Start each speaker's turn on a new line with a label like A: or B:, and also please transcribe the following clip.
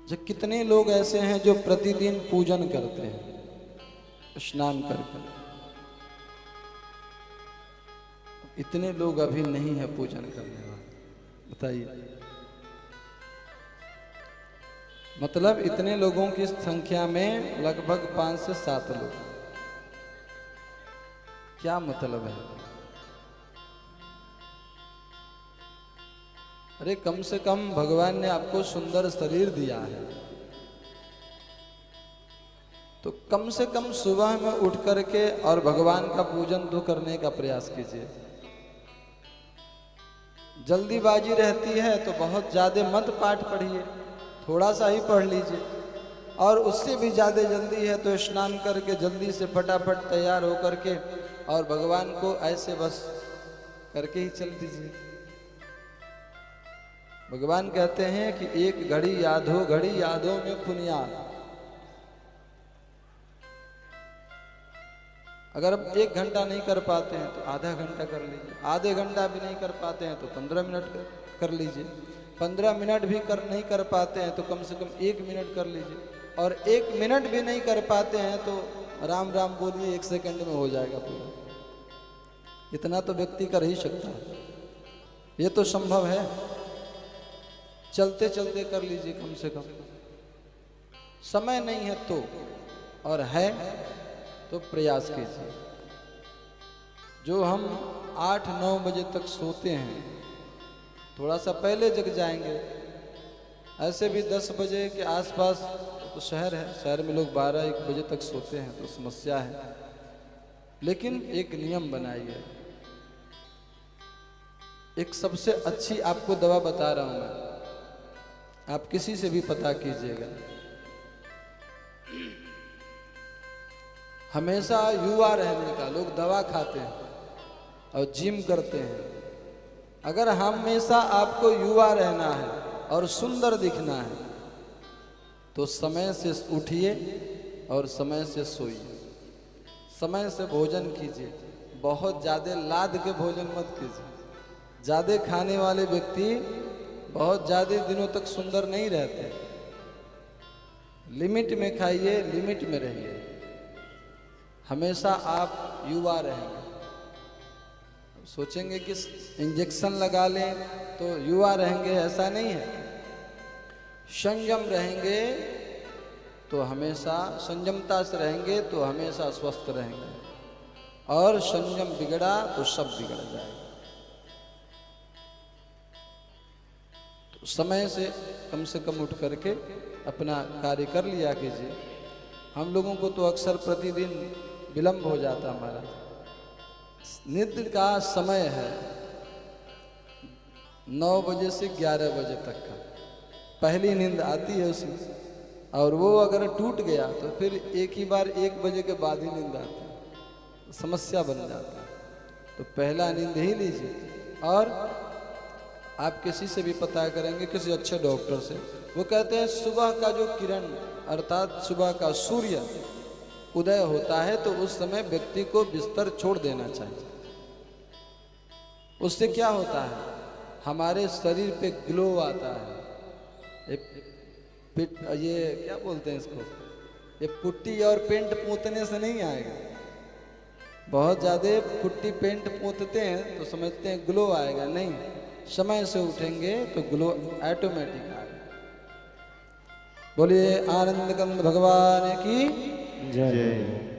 A: जो कितने लोग ऐसे हैं जो प्रतिदिन पूजन करते हैं स्नान कर कर, इतने लोग अभी नहीं है पूजन करने वाले। बताइए, मतलब इतने लोगों की संख्या में लगभग 5 से 7 लोग। क्या मतलब है? अरे कम से कम भगवान ने आपको सुंदर शरीर दिया है, तो कम से कम सुबह में उठ करके और भगवान का पूजन तो करने का प्रयास कीजिए। जल्दीबाजी रहती है तो बहुत ज़्यादा मत पाठ पढ़िए, थोड़ा सा ही पढ़ लीजिए। और उससे भी ज़्यादा जल्दी है तो स्नान करके जल्दी से फटाफट तैयार हो करके और भगवान को ऐसे बस करके ही चल दीजिए। भगवान कहते हैं कि एक घड़ी याद हो, घड़ी यादों में पुनियाद। अगर आप 1 घंटा नहीं कर पाते हैं तो आधा घंटा कर लीजिए, आधे घंटा भी नहीं कर पाते हैं तो 15 मिनट कर लीजिए, 15 मिनट भी नहीं कर पाते हैं तो कम से कम 1 मिनट कर लीजिए, और 1 मिनट भी नहीं कर पाते हैं तो राम राम बोलिए, 1 सेकंड में हो जाएगा पूरा। इतना तो व्यक्ति कर ही सकता है, ये तो संभव है। चलते चलते कर लीजिए कम से कम, समय नहीं है तो, और है तो प्रयास कीजिए। जो हम 8-9 बजे तक सोते हैं, थोड़ा सा पहले जग जाएंगे। ऐसे भी 10 बजे के आसपास तो शहर है, शहर में लोग 12-1 बजे तक सोते हैं तो समस्या है। लेकिन एक नियम बनाइए। एक सबसे अच्छी आपको दवा बता रहा हूं मैं, आप किसी से भी पता कीजिएगा। हमेशा युवा रहने का, लोग दवा खाते हैं और जिम करते हैं। अगर हमेशा आपको युवा रहना है और सुंदर दिखना है तो समय से उठिए और समय से सोइए, समय से भोजन कीजिए। बहुत ज़्यादा लाद के भोजन मत कीजिए। ज़्यादा खाने वाले व्यक्ति बहुत ज़्यादा दिनों तक सुंदर नहीं रहते। लिमिट में खाइए, लिमिट में रहिए, हमेशा आप युवा रहेंगे। सोचेंगे कि इंजेक्शन लगा लें तो युवा रहेंगे, ऐसा नहीं है। संयम रहेंगे तो हमेशा, संयमता से रहेंगे तो हमेशा स्वस्थ रहेंगे, और संयम बिगड़ा तो सब बिगड़ जाएगा। तो समय से कम उठ करके अपना कार्य कर लिया कीजिए। हम लोगों को तो अक्सर प्रतिदिन विलंब हो जाता। हमारा निद्र का समय है 9 बजे से 11 बजे तक का, पहली नींद आती है उसमें, और वो अगर टूट गया तो फिर एक ही बार 1 बजे के बाद ही नींद आती है, समस्या बन जाता है। तो पहला नींद ही लीजिए। और आप किसी से भी पता करेंगे, किसी अच्छे डॉक्टर से, वो कहते हैं सुबह का जो किरण अर्थात सुबह का सूर्य उदय होता है तो उस समय व्यक्ति को बिस्तर छोड़ देना चाहिए। उससे क्या होता है, हमारे शरीर पे ग्लो आता है। ये क्या बोलते हैं इसको, ये पुट्टी और पेंट पोतने से नहीं आएगा। बहुत ज़्यादा पुट्टी पेंट पोतते हैं तो समझते हैं ग्लो आएगा, नहीं, समय से उठेंगे तो ग्लो ऑटोमेटिक आएगा। बोलिए आनंद कंद भगवान की जय।